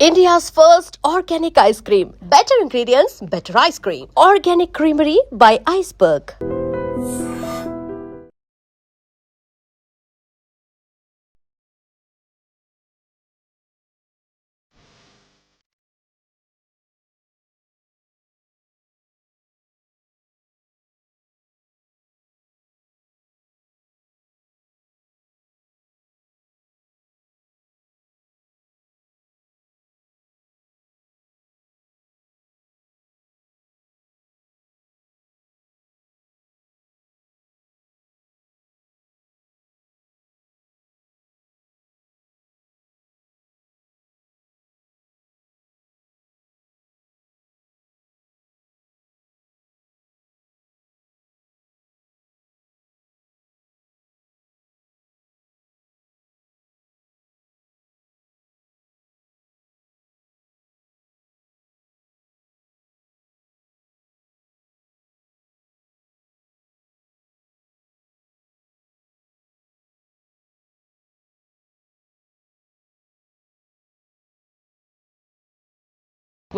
India's first organic ice cream. Better ingredients, better ice cream. Organic Creamery by Iceberg.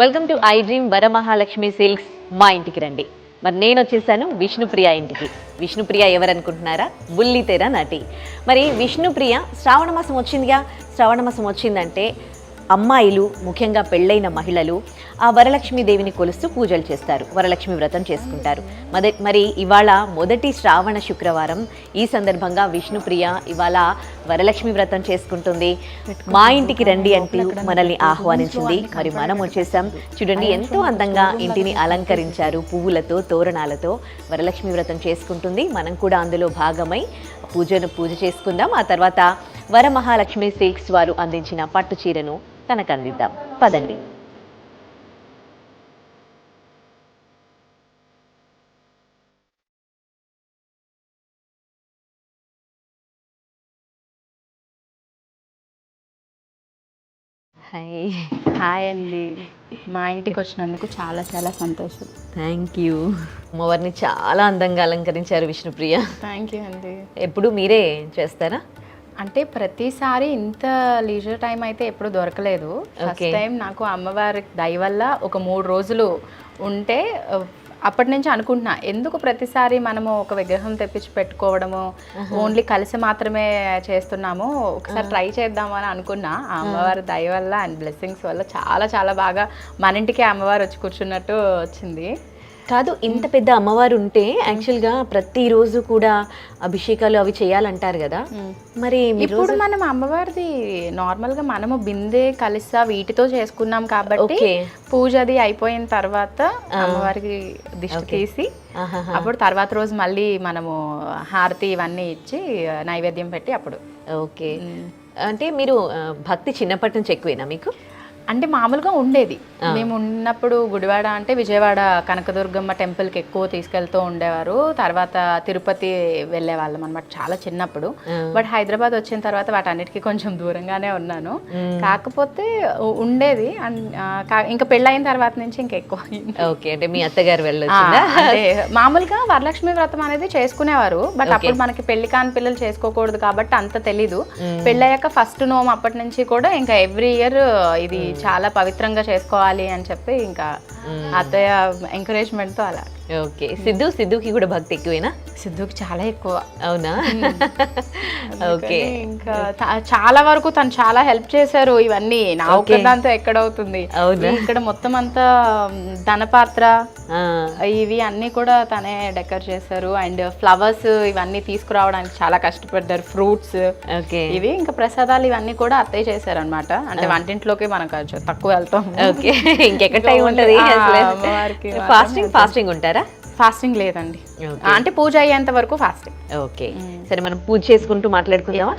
Welcome to I dream Varamahalakshmi silks. మా ఇంటికి రండి. మరి నేను వచ్చేసాను విష్ణుప్రియ ఇంటికి. విష్ణుప్రియ ఎవరనుకుంటున్నారా? బుల్లితెర నటి. మరి విష్ణుప్రియ శ్రావణ మాసం వచ్చిందిగా. శ్రావణ మాసం వచ్చిందంటే అమ్మాయిలు, ముఖ్యంగా పెళ్ళైన మహిళలు ఆ వరలక్ష్మీదేవిని కొలుస్తూ పూజలు చేస్తారు, వరలక్ష్మి వ్రతం చేసుకుంటారు. మరి ఇవాళ మొదటి శ్రావణ శుక్రవారం. ఈ సందర్భంగా విష్ణుప్రియ ఇవాళ వరలక్ష్మి వ్రతం చేసుకుంటుంది. మా ఇంటికి రండి అంటూ మనల్ని ఆహ్వానించింది. మరి మనం వచ్చేసాం. చూడండి, ఎంతో అందంగా ఇంటిని అలంకరించారు పువ్వులతో, తోరణాలతో. వరలక్ష్మి వ్రతం చేసుకుంటుంది. మనం కూడా అందులో భాగమై పూజ చేసుకుందాం. ఆ తర్వాత వరమహాలక్ష్మి సిల్క్స్ వారు అందించిన పట్టు చీరను తనకు అందిద్దాం. పదండి. హాయ్. హాయ్ అండి. మా ఇంటికి వచ్చినందుకు చాలా చాలా సంతోషం. Thank you. అమ్మవారిని చాలా అందంగా అలంకరించారు విష్ణుప్రియ. థ్యాంక్ యూ అండి. ఎప్పుడు మీరే చేస్తారా? అంటే ప్రతిసారి ఇంత లీజర్ టైం అయితే ఎప్పుడు దొరకలేదు. ఫస్ట్ టైం నాకు అమ్మవారి దయ వల్ల ఒక 3 రోజులు ఉంటే అప్పటి నుంచి అనుకుంటున్నా, ఎందుకు ప్రతిసారి మనము ఒక విగ్రహం తెప్పించి పెట్టుకోవడము, ఓన్లీ కలిసి మాత్రమే చేస్తున్నాము, ఒకసారి ట్రై చేద్దామని అనుకున్నా. ఆ అమ్మవారి దయ వల్ల అండ్ బ్లెస్సింగ్స్ వల్ల చాలా చాలా బాగా మన ఇంటికి అమ్మవారు వచ్చి కూర్చున్నట్టు వచ్చింది. కాదు, ఇంత పెద్ద అమ్మవారు ఉంటే యాక్చువల్గా ప్రతిరోజు కూడా అభిషేకాలు అవి చేయాలంటారు కదా. మరి ఇప్పుడు మనం అమ్మవారిది నార్మల్గా మనము బిందె కలిసా వీటితో చేసుకున్నాం కాబట్టి పూజది అయిపోయిన తర్వాత అమ్మవారికి దిష్టి తీసి అప్పుడు తర్వాత రోజు మళ్ళీ మనము హారతి ఇవన్నీ ఇచ్చి నైవేద్యం పెట్టి అప్పుడు. ఓకే. అంటే మీరు భక్తి చిన్నప్పటి నుంచి ఎక్కువేనా మీకు? అంటే మామూలుగా ఉండేది. మేము ఉన్నప్పుడు గుడివాడ అంటే విజయవాడ కనకదుర్గమ్మ టెంపుల్కి ఎక్కువ తీసుకెళ్తూ ఉండేవారు. తర్వాత తిరుపతి వెళ్ళే వాళ్ళం అనమాట చాలా చిన్నప్పుడు. బట్ హైదరాబాద్ వచ్చిన తర్వాత వాటన్నిటికీ కొంచెం దూరంగానే ఉన్నాను. కాకపోతే ఉండేది. ఇంకా పెళ్ళైన తర్వాత నుంచి ఇంకా ఎక్కువ. ఓకే. అంటే మీ అత్తగారు అంటే మామూలుగా వరలక్ష్మి వ్రతం అనేది చేసుకునేవారు. బట్ అప్పుడు మనకి పెళ్లి కాని పిల్లలు చేసుకోకూడదు కాబట్టి అంత తెలీదు. పెళ్ళయ్యాక ఫస్ట్ నోమ్ అప్పటి నుంచి కూడా ఇంకా ఎవ్రీ ఇయర్ ఇది చాలా పవిత్రంగా చేసుకోవాలి అని చెప్పి ఇంకా అత్తయ్య ఎంకరేజ్మెంట్ తో అలా. ఓకే. సిద్ధుకి కూడా భక్తి ఎక్కువేనా? సిద్ధుకి చాలా ఎక్కువ. అవునా? ఓకే. ఇంకా చాలా వరకు తను చాలా హెల్ప్ చేశారు. ఇవన్నీ నా ఒక్కదాంతో ఎక్కడవుతుంది. ఇక్కడ మొత్తం అంతా ధనపాత్ర ఇవి అన్ని కూడా తనే డెకర్ చేశారు. అండ్ ఫ్లవర్స్ ఇవన్నీ తీసుకురావడానికి చాలా కష్టపడ్డారు. ఫ్రూట్స్ ఇవి ఇంకా ప్రసాదాలు ఇవన్నీ కూడా అత్తయ్య చేశారు అనమాట. అంటే వంటింట్లోకి మనకు తక్కువ వెళ్తాం. ఓకే. ఇంకెక్కడ టైం ఉంటుంది? ఫాస్టింగ్ ఉంటారా? ఫాస్టింగ్ లేదండి. అంటే పూజ అయ్యేంత వరకు ఫాస్టింగ్. ఓకే. సరే, మనం పూజ చేసుకుంటూ మాట్లాడుకుందామా?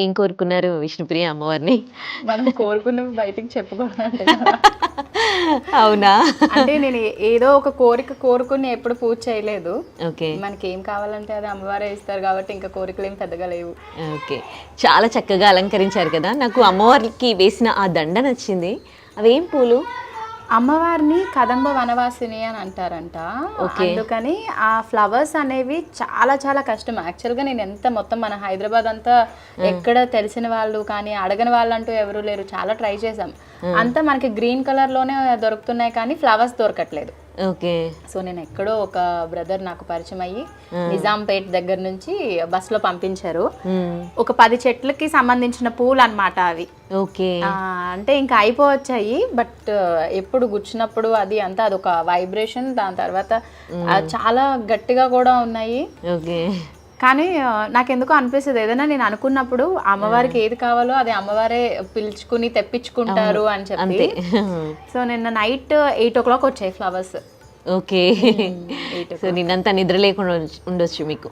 ఏం కోరుకున్నారు విష్ణుప్రియ అమ్మవారిని? మనం కోరుకున్నవి బయటికి చెప్పుకోవాలంటే అవునా? అంటే నేను ఏదో ఒక కోరిక కోరుకుని ఎప్పుడు పూజ చేయలేదు. ఓకే. మనకి ఏం కావాలంటే అది అమ్మవారే ఇస్తారు కాబట్టి ఇంకా కోరికలు ఏం పెద్దగా లేవు. ఓకే. చాలా చక్కగా అలంకరించారు కదా. నాకు అమ్మవారికి వేసిన ఆ దండ నచ్చింది. అవేం పూలు? అమ్మవారిని కదంబ వనవాసిని అని అంటారంట. అందుకని ఆ ఫ్లవర్స్ అనేవి చాలా చాలా కష్టం. యాక్చువల్గా నేను ఎంత మొత్తం మన హైదరాబాద్ అంతా ఎక్కడ తెలిసిన వాళ్ళు కానీ అడగని వాళ్ళు అంటూ ఎవరు లేరు. చాలా ట్రై చేసాం. అంతా మనకి గ్రీన్ కలర్ లోనే దొరుకుతున్నాయి కానీ ఫ్లవర్స్ దొరకట్లేదు. ఓకే. సో నేను ఎక్కడో ఒక బ్రదర్ నాకు పరిచయం అయ్యి నిజాంపేట్ దగ్గర నుంచి బస్సులో పంపించారు. ఒక 10 చెట్లకి సంబంధించిన పూలు అన్నమాట అవి. ఓకే. అంటే ఇంకా అయిపోవచ్చాయి. బట్ ఎప్పుడు గుచ్చినప్పుడు అది అంతా అదొక వైబ్రేషన్. దాని తర్వాత చాలా గట్టిగా కూడా ఉన్నాయి. ఓకే. కానీ నాకెందుకో అనిపిస్తుంది ఏదైనా నేను అనుకున్నప్పుడు అమ్మవారికి ఏది కావాలో అది అమ్మవారే పిలుచుకుని తెప్పించుకుంటారు అని చెప్పి. సో నిన్న నైట్ 8 o'clock వచ్చాయి ఫ్లవర్స్. ఓకే. సో నిన్నంతా నిద్ర లేకుండా ఉండొచ్చు మీకు.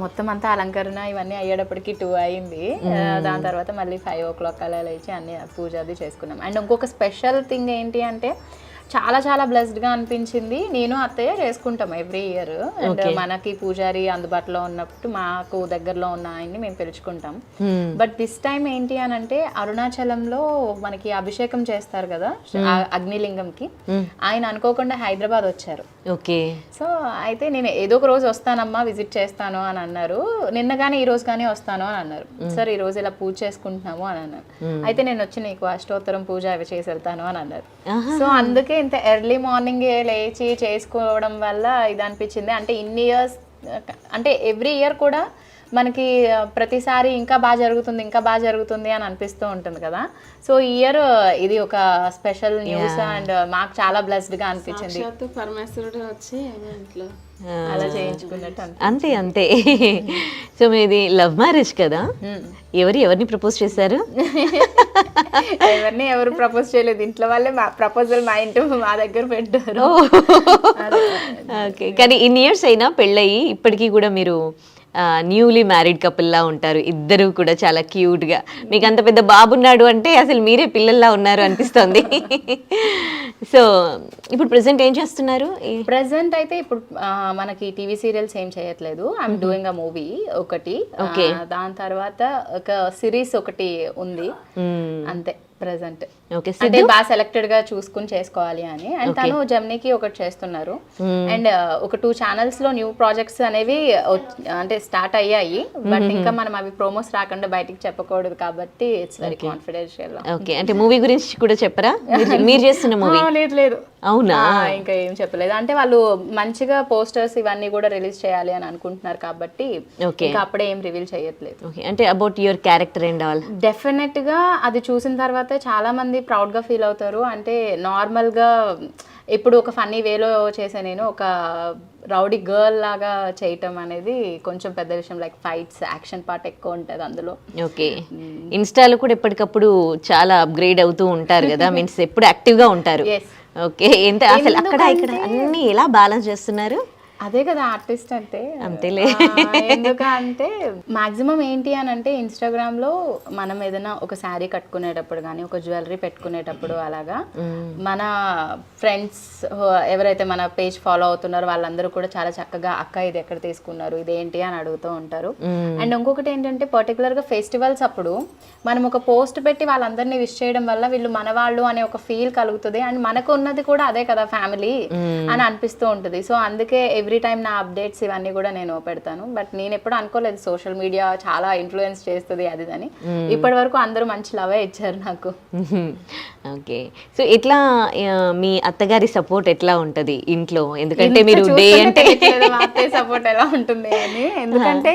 మొత్తం అంతా అలంకరణ ఇవన్నీ అయ్యేటప్పటికి 2 అయింది. దాని తర్వాత మళ్ళీ 5 o'clock అలా లేచి అన్ని పూజ అది చేసుకున్నాం. అండ్ ఇంకొక స్పెషల్ థింగ్ ఏంటి అంటే చాలా చాలా బ్లెస్డ్గా అనిపించింది. నేను అత్తయ్య చేసుకుంటాం ఎవ్రీ ఇయర్. అండ్ మనకి పూజారి అందుబాటులో ఉన్నప్పుడు మాకు దగ్గరలో ఉన్న ఆయన్ని మేము పిలుచుకుంటాం. బట్ దిస్ టైం ఏంటి అని అంటే అరుణాచలంలో మనకి అభిషేకం చేస్తారు కదా అగ్నిలింగంకి, ఆయన అనుకోకుండా హైదరాబాద్ వచ్చారు. ఓకే. సో అయితే నేను ఏదో ఒక రోజు వస్తానమ్మా విజిట్ చేస్తాను అని అన్నారు. నిన్న కానీ ఈ రోజు కానీ వస్తాను అని అన్నారు. సార్ ఈ రోజు ఇలా పూజ చేసుకుంటున్నాము అని అన్నారు. అయితే నేను వచ్చి నీకు అష్టోత్తరం పూజ అవి చేసి వెళ్తాను అని అన్నారు. సో అందుకే ఇంత ఎర్లీ మార్నింగ్ లేచి చేసుకోవడం వల్ల ఇది అనిపించింది. అంటే ఇన్ని ఇయర్స్ అంటే ఎవ్రీ ఇయర్ కూడా మనకి ప్రతిసారి ఇంకా బాగా జరుగుతుంది అని అనిపిస్తూ ఉంటుంది కదా. సో ఈ ఇయర్ ఇది ఒక స్పెషల్ న్యూస్ అండ్ మాకు చాలా బ్లెస్డ్గా అనిపించింది. అలా చేయించుకున్నట్టు అంతే అంతే. సో మీది లవ్ మ్యారేజ్ కదా. ఎవరిని ప్రపోజ్ చేశారు? ఎవరు ప్రపోజ్ చేయలేదు. ఇంట్లో వాళ్ళే ప్రపోజల్ మా దగ్గర పెట్టారు. ఓకే. కానీ ఇన్ని ఇయర్స్ అయినా పెళ్ళయి ఇప్పటికీ కూడా మీరు న్యూలీ మ్యారీడ్ కపుల్లా ఉంటారు. ఇద్దరు కూడా చాలా క్యూట్గా. మీకు అంత పెద్ద బాబున్నాడు అంటే అసలు మీరే పిల్లల్లా ఉన్నారు అనిపిస్తుంది. సో ఇప్పుడు ప్రెసెంట్ ఏం చేస్తున్నారు? ప్రెసెంట్ అయితే ఇప్పుడు మనకి టీవీ సీరియల్స్ ఏం చేయట్లేదు. ఐఎమ్ డూయింగ్ అ మూవీ ఒకటి. దాని తర్వాత ఒక సిరీస్ ఒకటి ఉంది అంతే ప్రెసెంట్. అంటే బాగా సెలెక్టెడ్ గా చూసుకుని చేసుకోవాలి అని. అండ్ తను జెమినీకి ఒకటి చేస్తున్నారు. అండ్ ఒక 2 ఛానల్స్ లో న్యూ ప్రాజెక్ట్స్ అనేవి అంటే స్టార్ట్ అయ్యాయి. బట్ ఇంకా మనం అవి ప్రోమోస్ రాకుండా బయటికి చెప్పకూడదు కాబట్టి ఇట్స్ వెరీ కాన్ఫిడెన్షియల్. ఓకే. అంటే మూవీ గురించి కూడా చెప్పరా? మీరు చేస్తున్న మూవీ? లేదు. అవునా? ఇంకా ఏం చెప్పలేదు. అంటే వాళ్ళు మంచిగా పోస్టర్స్ ఇవన్నీ కూడా రిలీజ్ చేయాలి అని అనుకుంటున్నారు కాబట్టి ఇంకా అప్పుడే ఏం రివీల్ చేయట్లేదు. అంటే about your character and all definite గా అది చూసిన తర్వాత చాలా మంది ప్రౌడ్ గా ఫీల్ అవుతారు. అంటే నార్మల్ గా ఇప్పుడు ఒక ఫన్నీ వేలో చేసే నేను ఒక రౌడీ గర్ల్ లాగా చేయటం అనేది కొంచెం పెద్ద విషయం. లైక్ ఫైట్స్ యాక్షన్ పార్ట్ ఎక్కువ ఉంటుంది అందులో. ఓకే. ఇన్స్టాలో కూడా ఎప్పటికప్పుడు చాలా అప్గ్రేడ్ అవుతూ ఉంటారు కదా. మీన్స్ ఎప్పుడు యాక్టివ్ గా ఉంటారు. ఓకే. ఎంత అసలు అక్కడ ఇక్కడ అన్ని ఎలా బ్యాలెన్స్ చేస్తున్నారు? అదే కదా ఆర్టిస్ట్ అంటే. అంతేలే. ఎందుకంటే మాక్సిమం ఏంటి అని అంటే ఇన్స్టాగ్రామ్ లో మనం ఏదైనా ఒక శారీ కట్టుకునేటప్పుడు కానీ ఒక జ్యువెలరీ పెట్టుకునేటప్పుడు అలాగా మన ఫ్రెండ్స్ ఎవరైతే మన పేజ్ ఫాలో అవుతున్నారో వాళ్ళందరూ కూడా చాలా చక్కగా అక్క ఇది ఎక్కడ తీసుకున్నారు ఇదేంటి అని అడుగుతూ ఉంటారు. అండ్ ఇంకొకటి ఏంటంటే పర్టికులర్ గా ఫెస్టివల్స్ అప్పుడు మనం ఒక పోస్ట్ పెట్టి వాళ్ళందరినీ విష్ చేయడం వల్ల వీళ్ళు మన వాళ్ళు అనే ఒక ఫీల్ కలుగుతుంది. అండ్ మనకు ఉన్నది కూడా అదే కదా ఫ్యామిలీ అని అనిపిస్తూ ఉంటుంది. సో అందుకే ఎవ్రీ టైం నా అప్డేట్స్ ఇవన్నీ కూడా నేను పెడతాను. బట్ నేను ఎప్పుడు అనుకోలేదు సోషల్ మీడియా చాలా ఇన్ఫ్లుయెన్స్ చేస్తుంది అది అని. ఇప్పటి వరకు అందరూ మంచి లవే ఇచ్చారు నాకు. ఓకే. సో ఎట్లా మీ అత్తగారి సపోర్ట్ ఎట్లా ఉంటది ఇంట్లో? ఎందుకంటే మీరు డే అంటే మా అత్తయ్య సపోర్ట్ ఎలా ఉంటుంది అని. ఎందుకంటే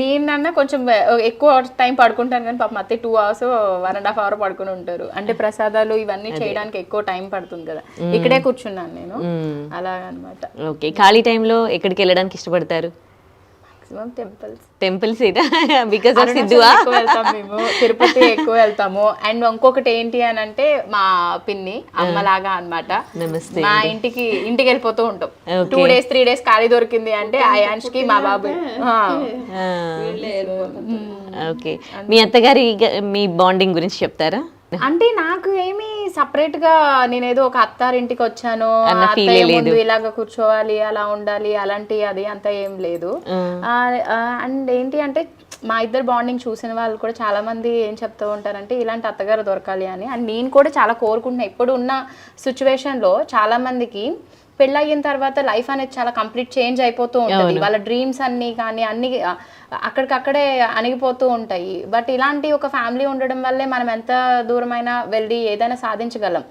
నేనన్నా కొంచెం ఎక్కువ టైం పడుకుంటాను కానీ పాపం అత్తే 2 hours 1.5 hour పడుకుని ఉంటారు. అంటే ప్రసాదాలు ఇవన్నీ చేయడానికి ఎక్కువ టైం పడుతుంది కదా. ఇక్కడే కూర్చున్నాను నేను అలాగనమాట. ఓకే. ఖాళీ టైంలో ఎక్కడికి వెళ్ళడానికి ఇష్టపడతారు? టెంపుల్స్ బికాజ్ ఆఫ్ సిద్ధువా? వెళ్తాం మేము తిరుపతి ఎక్కువ వెళ్తాము. అండ్ ఇంకొకటి ఏంటి అని అంటే మా పిన్ని అమ్మలాగా అన్నమాట. మా ఇంటికి వెళ్ళిపోతూ ఉంటాం. 2 days 3 days ఖాళీ దొరికింది అంటే ఆయాన్ష్ కి మా బాబు ఓకే, మీ అత్తగారి మీ బాండింగ్ గురించి చెప్తారా? అంటే నాకు ఏమి సపరేట్ గా నేనేదో ఒక అత్తారింటికి వచ్చాను అన్న feel అత్తయ్య లేదు. ముందు ఇలాగ కూర్చోవాలి అలా ఉండాలి అలాంటి అది అంతా ఏం లేదు. అండ్ ఏంటి అంటే మా ఇద్దరు బాండింగ్ చూసిన వాళ్ళు కూడా చాలా మంది ఏం చెప్తూ ఉంటారంటే ఇలాంటి అత్తగారు దొరకాలి అని. అండ్ నేను కూడా చాలా కోరుకుంటున్నా. ఇప్పుడు ఉన్న సిచ్యువేషన్ లో చాలా మందికి పెళ్ళయిన తర్వాత లైఫ్ అనేది చాలా కంప్లీట్ చేంజ్ అయిపోతూ ఉంటుంది. వాళ్ళ డ్రీమ్స్ అన్ని కానీ అన్ని అక్కడికక్కడే అణిగిపోతూ ఉంటాయి. బట్ ఇలాంటి ఒక ఫ్యామిలీ ఉండడం వల్లే మనం ఎంత దూరమైనా వెళ్ళి ఏదైనా సాధించగలం.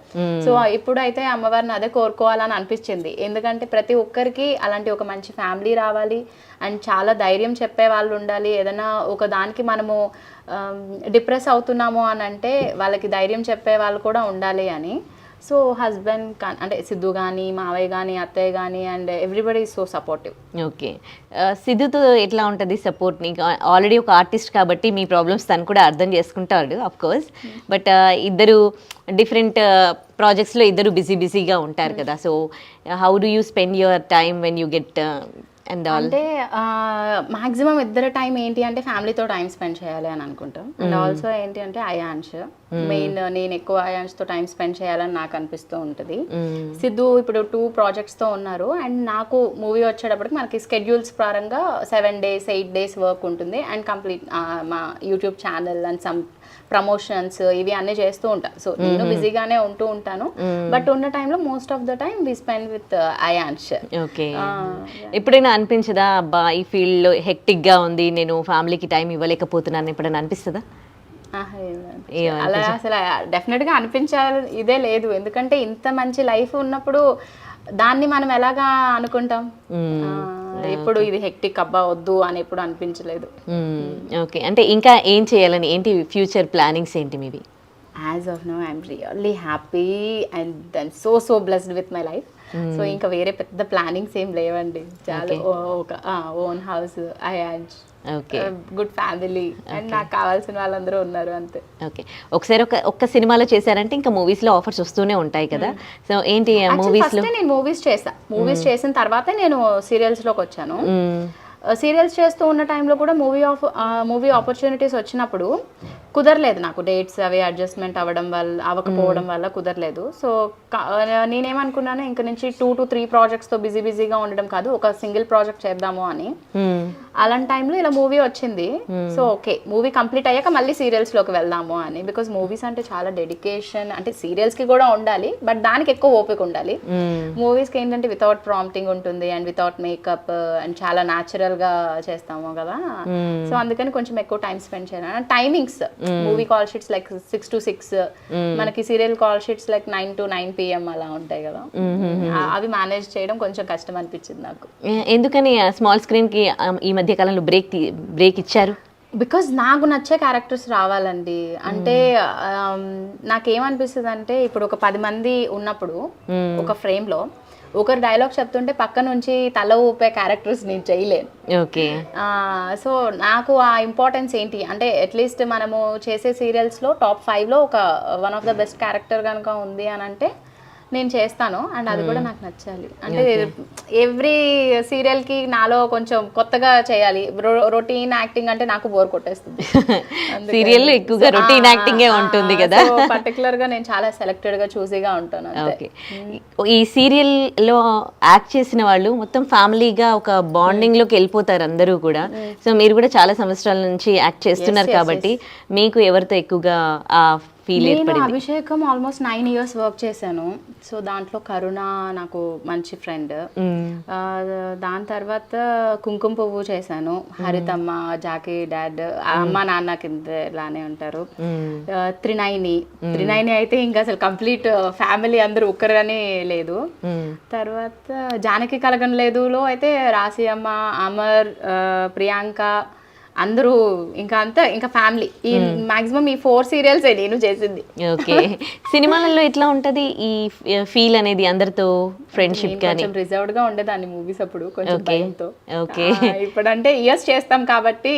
సో ఇప్పుడైతే అమ్మవారిని అదే కోరుకోవాలని అనిపించింది. ఎందుకంటే ప్రతి ఒక్కరికి అలాంటి ఒక మంచి ఫ్యామిలీ రావాలి అండ్ చాలా ధైర్యం చెప్పే వాళ్ళు ఉండాలి. ఏదైనా ఒక దానికి మనము డిప్రెస్ అవుతున్నాము అని అంటే వాళ్ళకి ధైర్యం చెప్పే వాళ్ళు కూడా ఉండాలి అని. సో హస్బెండ్ అంటే సిద్ధు కానీ మావయ్య కానీ అత్తయ్య కానీ and everybody is so supportive. Okay, సిద్ధుతో ఎట్లా ఉంటుంది సపోర్ట్? నీకు ఆల్రెడీ ఒక ఆర్టిస్ట్ కాబట్టి మీ ప్రాబ్లమ్స్ తను కూడా అర్థం చేసుకుంటాడు ఆఫ్ కోర్స్. బట్ ఇద్దరు డిఫరెంట్ ప్రాజెక్ట్స్లో ఇద్దరు బిజీగా ఉంటారు కదా. So how do you spend your time when you get and all? అంటే మాక్సిమం ఇద్దరు టైం ఏంటి అంటే ఫ్యామిలీతో టైం స్పెండ్ చేయాలి అని అనుకుంటాం. అండ్ ఆల్సో ఏంటి అంటే అయాన్ష్ మెయిన్, నేను ఎక్కువ అయాన్ష్తో టైం స్పెండ్ చేయాలని నాకు అనిపిస్తూ ఉంటుంది. సిద్ధు ఇప్పుడు 2 ప్రాజెక్ట్స్తో ఉన్నారు. అండ్ నాకు మూవీ వచ్చేటప్పటికి మనకి స్కెడ్యూల్స్ పరంగా 7 days 8 days వర్క్ ఉంటుంది. అండ్ కంప్లీట్ మా YouTube channel and some promotions ఇవి అన్నీ చేస్తూ ఉంటాను. సో నేను బిజీగానే ఉంటూ ఉంటాను. బట్ ఉన్న టైంలో most of the time we spend with Ayansh. Okay, ఎప్పుడైనా అనిపించదా అబ్బా ఈ ఫీల్డ్లో హెక్టిక్గా ఉంది, నేను ఫ్యామిలీకి టైం ఇవ్వలేకపోతున్నాను ఎప్పుడైనా అనిపిస్తుందా? అలా అసలు డెఫినెట్ గా అనిపించాలి ఇదే లేదు. ఎందుకంటే ఇంత మంచి లైఫ్ ఉన్నప్పుడు దాన్ని మనం ఎలాగా అనుకుంటాం? ఎప్పుడు ఇది హెక్టిక్ అబ్బా వద్దు అని ఎప్పుడు అనిపించలేదు. ఓకే, అంటే ఇంకా ఏం చేయాలని, ఏంటి ఫ్యూచర్ ప్లానింగ్స్ ఏంటి మీవి? As of now I'm really happy and then so blessed with my life. So ఇంకా వేరే పెద్ద ప్లానింగ్స్ ఏం లేవండి. చాలా ఒక own house, Ayansh, good family and నాకు కావాల్సిన వాళ్ళందరూ ఉన్నారు అంతే. ఓకే, ఒకసారి ఒక్క సినిమాలో చేశారంటే ఇంకా మూవీస్ లో ఆఫర్స్ వస్తూనే ఉంటాయి కదా. సో ఏంటి మూవీస్ లో? నేను మూవీస్ చేసిన తర్వాత నేను సీరియల్స్ లోకి వచ్చాను. సీరియల్స్ చేస్తూ ఉన్న టైంలో కూడా మూవీ ఆపర్చునిటీస్ వచ్చినప్పుడు కుదరలేదు నాకు. డేట్స్ అవి అడ్జస్ట్మెంట్ అవ్వకపోవడం వల్ల కుదరలేదు. సో నేనేమనుకున్నాను ఇంక నుంచి 2 to 3 ప్రాజెక్ట్స్తో బిజీగా ఉండడం కాదు, ఒక సింగిల్ ప్రాజెక్ట్ చేద్దాము అని. అలాంటి టైంలో ఇలా మూవీ వచ్చింది. సో ఓకే, మూవీ కంప్లీట్ అయ్యాక మళ్ళీ సీరియల్స్లోకి వెళ్దాము అని. బికాస్ మూవీస్ అంటే చాలా డెడికేషన్, అంటే సీరియల్స్కి కూడా ఉండాలి బట్ దానికి ఎక్కువ ఓపిక ఉండాలి. మూవీస్కి ఏంటంటే వితౌట్ ప్రాంప్టింగ్ ఉంటుంది అండ్ వితౌట్ మేకప్ అండ్ చాలా న్యాచురల్గా చేస్తాము కదా. సో అందుకని కొంచెం ఎక్కువ టైం స్పెండ్ చేయాలి. Timings movie call sheets like 6 to 6, మనకి serial call sheets like 9 to 9 PM అలా ఉంటాయి కదా. అవి మేనేజ్ చేయడం కొంచెం కష్టం అనిపించింది నాకు. ఎందుకని స్మాల్ స్క్రీన్ కి ఈ మధ్య కాలంలో బ్రేక్ ఇచ్చారు? బికాజ్ నాకు నచ్చే క్యారెక్టర్స్ రావాలండి. అంటే నాకేమనిపిస్తుంది అంటే ఇప్పుడు ఒక 10 మంది ఉన్నప్పుడు ఒక ఫ్రేమ్ లో ఒకరు డైలాగ్ చెప్తుంటే పక్క నుంచి తల ఊపే క్యారెక్టర్స్ నేను చేయలేను. ఓకే, సో నాకు ఆ ఇంపార్టెన్స్ ఏంటి అంటే అట్లీస్ట్ మనము చేసే సీరియల్స్లో టాప్ 5లో ఒక one of the best character కనుక ఉంది అని అంటే నేను చేస్తాను. అండ్ అది కూడా నాకు నచ్చాలి. అంటే ఎవ్రీ సీరియల్కి నాలో కొంచెం కొత్తగా చేయాలి. రొటీన్ యాక్టింగ్ అంటే నాకు బోర్ కొట్టేస్తుంది. సీరియల్ ఎక్కువగా రొటీన్ యాక్టింగే ఉంటుంది కదా. పర్టికులర్ గా నేను చాలా సెలెక్టెడ్ గా చూసీగా ఉంటాను. ఈ సీరియల్ లో యాక్ట్ చేసిన వాళ్ళు మొత్తం ఫ్యామిలీగా ఒక బాండింగ్ లోకి వెళ్ళిపోతారు అందరూ కూడా. సో మీరు కూడా చాలా సంవత్సరాల నుంచి యాక్ట్ చేస్తున్నారు కాబట్టి మీకు ఎవరితో ఎక్కువగా ఆ ఫీల్ ఏర్పడింది? అభిషేకం ఆల్మోస్ట్ 9 years వర్క్ చేశాను. సో దాంట్లో కరుణ నాకు మంచి ఫ్రెండ్. దాని తర్వాత కుంకుమ పువ్వు చేశాను. హరితమ్మ, జాకీ డాడ్, అమ్మ నాన్న కింద ఇలానే ఉంటారు. త్రినైని అయితే ఇంకా అసలు కంప్లీట్ ఫ్యామిలీ అందరూ ఒక్కరని లేదు. తర్వాత జానకి కలగం లేదులో అయితే రాశి అమ్మ, అమర్, ప్రియాంక అందరూ ఇంకా అంతా ఇంకా ఫ్యామిలీ. ఈ మాక్సిమం ఈ 4 సీరియల్స్ నేను చేసింది. ఓకే, సినిమాలలో ఎట్లా ఉంటది ఈ ఫీల్ అనేది అందరితో ఫ్రెండ్షిప్ కానీ? కొంచెం రిజర్వ్డ్ గా ఉండేదాన్ని మూవీస్ అప్పుడు, కొంచెం భయంతో. ఓకే, ఇప్పుడంటే ఇయర్స్ చేస్తాం కాబట్టి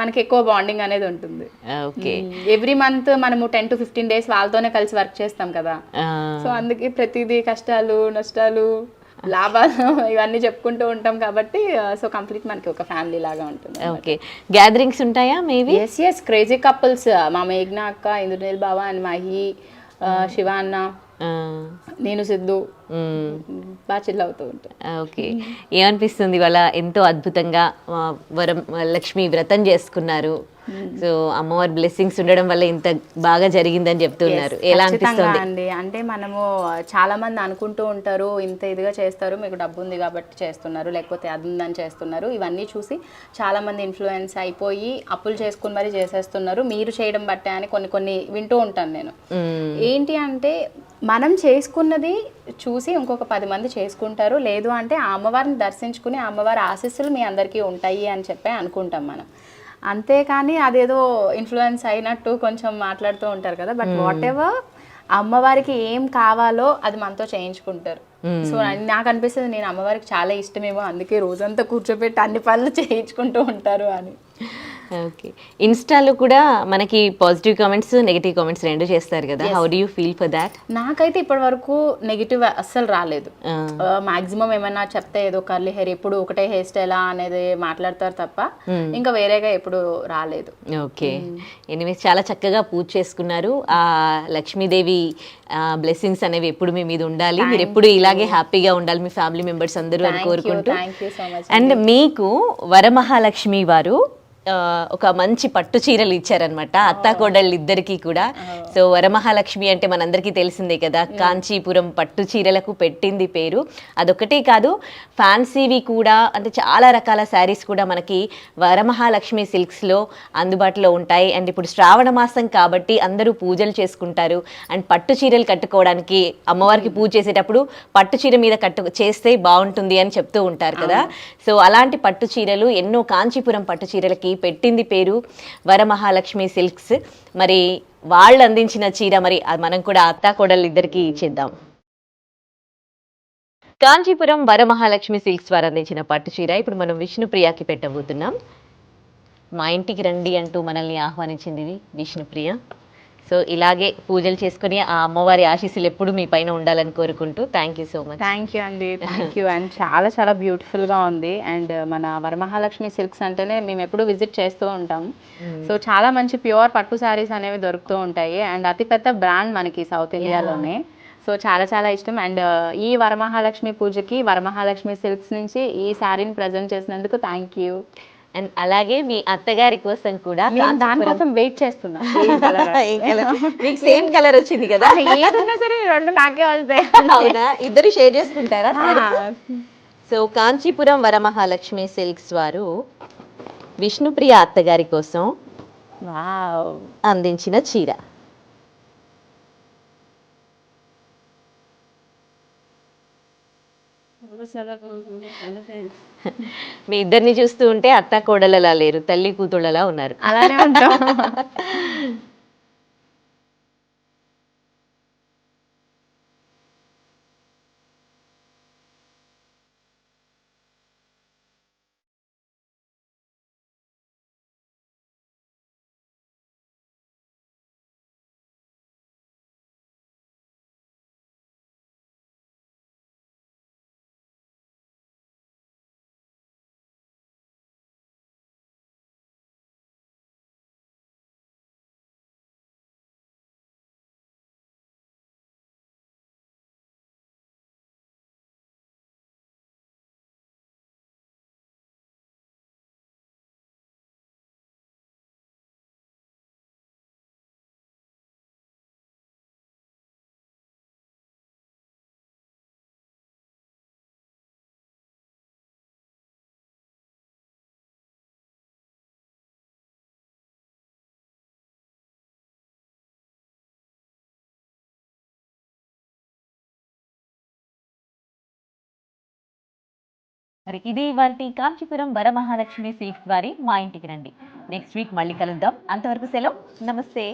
మనకి ఎక్కువ బాండింగ్ అనేది ఉంటుంది. ఓకే, ఎవ్రీ మంత్ మనము 10 to 15 days వాళ్ళతోనే కలిసి వర్క్ చేస్తాం కదా. సో అందుకే ప్రతిదీ కష్టాలు నష్టాలు లాభాలు ఇవన్నీ చెప్పుకుంటూ ఉంటాం కాబట్టి సో కంప్లీట్ మనకి ఒక ఫ్యామిలీ లాగా ఉంటుంది. ఓకే, గ్యాదరింగ్స్ ఉంటాయా మేబీ? ఎస్ క్రేజీ కపుల్స్, మా మేఘ్నా అక్క, ఇంద్రనీల్ బావ అండ్ మహి, శివ అన్న, నేను సిద్ధు బాగా చిల్ అవుతూ ఉంటాను. ఓకే, ఏమనిపిస్తుంది ఇవాళ ఎంతో అద్భుతంగా లక్ష్మి వ్రతం చేసుకున్నారు, సో అమ్మవారి బ్లెస్సింగ్స్ ఉండడం వల్ల ఇంత బాగా జరిగిందని చెప్తున్నారు, ఎలా అనిపిస్తుంది అండి? అంటే మనము చాలా మంది అనుకుంటూ ఉంటారు ఇంత ఇదిగా చేస్తారు, మీకు డబ్బు ఉంది కాబట్టి చేస్తున్నారు, లేకపోతే అది ఉందని చేస్తున్నారు. ఇవన్నీ చూసి చాలా మంది ఇన్ఫ్లుయెన్స్ అయిపోయి అప్పులు చేసుకుని మరీ చేసేస్తున్నారు, మీరు చేయడం బట్టే అని కొన్ని వింటూ ఉంటాను నేను. ఏంటి అంటే మనం చేసుకున్నది చూసి ఇంకొక 10 మంది చేసుకుంటారు, లేదు అంటే ఆ అమ్మవారిని దర్శించుకుని ఆ అమ్మవారి ఆశీస్సులు మీ అందరికీ ఉంటాయి అని చెప్పి అనుకుంటాం మనం. అంతేకాని అదేదో ఇన్ఫ్లుయెన్స్ అయినట్టు కొంచెం మాట్లాడుతూ ఉంటారు కదా, బట్ వాట్ ఎవర్ అమ్మవారికి ఏం కావాలో అది మనతో చేయించుకుంటారు. సో నాకు అనిపిస్తుంది నేను అమ్మవారికి చాలా ఇష్టమేమో, అందుకే రోజంతా కూర్చోబెట్టి అన్ని పనులు చేయించుకుంటూ ఉంటారు అని. ఓకే, ఇన్స్టాలో కూడా మనకి పాజిటివ్ కామెంట్స్ నెగిటివ్ కామెంట్స్ రెండు చేస్తారు కదా, how do you feel for that? నాకైతే ఇప్పటి వరకు నెగిటివ్ అస్సలు రాలేదు. మాక్సిమం ఏమైనా చెప్తే ఏదో కర్లీ హెయిర్, ఎప్పుడు ఒకటే హెయిర్ స్టైల్ అనేది మాట్లాడతారు తప్ప ఇంకా వేరేగా ఎప్పుడు రాలేదు. ఓకే, ఎనీవేస్ చాలా చక్కగా పూజ చేసుకున్నారు. ఆ లక్ష్మీదేవి బ్లెస్సింగ్స్ అనేవి ఎప్పుడు మీ మీద ఉండాలి, మీరు ఎప్పుడు ఇలాగే హ్యాపీగా ఉండాలి మీ ఫ్యామిలీ మెంబర్స్ అందరూ అని కోరుకుంటూ. అండ్ మీకు వరమహాలక్ష్మి వారు ఒక మంచి పట్టు చీరలు ఇచ్చారనమాట అత్తా కోడళ్ళు ఇద్దరికి కూడా. సో వరమహాలక్ష్మి అంటే మనందరికీ తెలిసిందే కదా, కాంచీపురం పట్టు చీరలకు పెట్టింది పేరు. అదొకటే కాదు, ఫ్యాన్సీవి కూడా, అంటే చాలా రకాల శారీస్ కూడా మనకి వరమహాలక్ష్మి సిల్క్స్లో అందుబాటులో ఉంటాయి. అండ్ ఇప్పుడు శ్రావణ మాసం కాబట్టి అందరూ పూజలు చేసుకుంటారు, అండ్ పట్టు చీరలు కట్టుకోవడానికి అమ్మవారికి పూజ చేసేటప్పుడు పట్టు చీర మీద చేస్తే బాగుంటుంది అని చెప్తూ ఉంటారు కదా. సో అలాంటి పట్టు చీరలు ఎన్నో, కాంచీపురం పట్టు చీరలకి పెట్టింది పేరు వరమహాలక్ష్మి సిల్క్స్. మరి వాళ్ళు అందించిన చీర మరి మనం కూడా అత్తా కోడళ్ళు ఇద్దరికి ఇచ్చేద్దాం. కాంచీపురం వరమహాలక్ష్మి సిల్క్స్ వారు అందించిన పట్టు చీర ఇప్పుడు మనం విష్ణుప్రియకి పెట్టబోతున్నాం. మా ఇంటికి రండి అంటూ మనల్ని ఆహ్వానించింది విష్ణుప్రియ. సో ఇలాగే పూజలు చేసుకుని ఆ అమ్మవారి ఆశీస్సులు ఎప్పుడు మీ పైన ఉండాలని కోరుకుంటూ thank you so much. Thank you అండి, థ్యాంక్ యూ. అండ్ చాలా బ్యూటిఫుల్గా ఉంది. అండ్ మన వరమహాలక్ష్మి సిల్క్స్ అంటేనే మేము ఎప్పుడు విజిట్ చేస్తూ ఉంటాం. సో చాలా మంచి ప్యూర్ పట్టు శారీస్ అనేవి దొరుకుతూ ఉంటాయి. అండ్ అతిపెద్ద బ్రాండ్ మనకి సౌత్ ఇండియాలోనే. సో చాలా ఇష్టం. అండ్ ఈ వరమహాలక్ష్మి పూజకి వరమహాలక్ష్మి సిల్క్స్ నుంచి ఈ శారీని ప్రజెంట్ చేసినందుకు థ్యాంక్ యూ. అండ్ అలాగే మీ అత్తగారి కోసం కూడా దానికోసం వెయిట్ చేస్తున్నా. మీకు సేమ్ కలర్ వచ్చింది కదా, ఏదన్నా సరే రెండు నాకే వస్తాయి. అవునా, ఇద్దరు షేర్ చేసుకుంటారా? సో కాంచీపురం వరమహాలక్ష్మి సిల్క్స్ వారు విష్ణుప్రియ అత్తగారి కోసం అందించిన చీర. మీ ఇద్దరిని చూస్తూ ఉంటే అత్త కోడలలా లేరు, తల్లి కూతుళ్ళలా ఉన్నారు. అలానే ఉంటాం. మరి ఇది ఇవాల్టి కాంచీపురం వరమహాలక్ష్మి సిల్క్స్ వారి మా ఇంటికి రండి. నెక్స్ట్ వీక్ మళ్ళీ కలుద్దాం. అంతవరకు సెలవు, నమస్తే.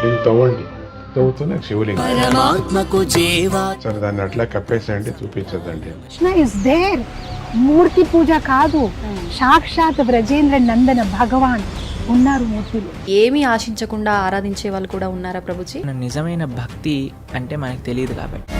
దీన్ని తవ్వండి, తవ్వుతూనే శివలింగం. పరమాత్మకు జీవా సరే దాన్ని అట్లా కప్పేసేయండి, చూపించదండి. Krishna is there. మూర్తి పూజ కాదు, సాక్షాత్ బ్రజేంద్ర నందన భగవాన్ ఉన్నారు మూర్తిలో. ఏమీ ఆశించకుండా ఆరాధించే వాళ్ళు కూడా ఉన్నారా ప్రభుజీ? నిజమైన భక్తి అంటే మనకు తెలియదు కాబట్టి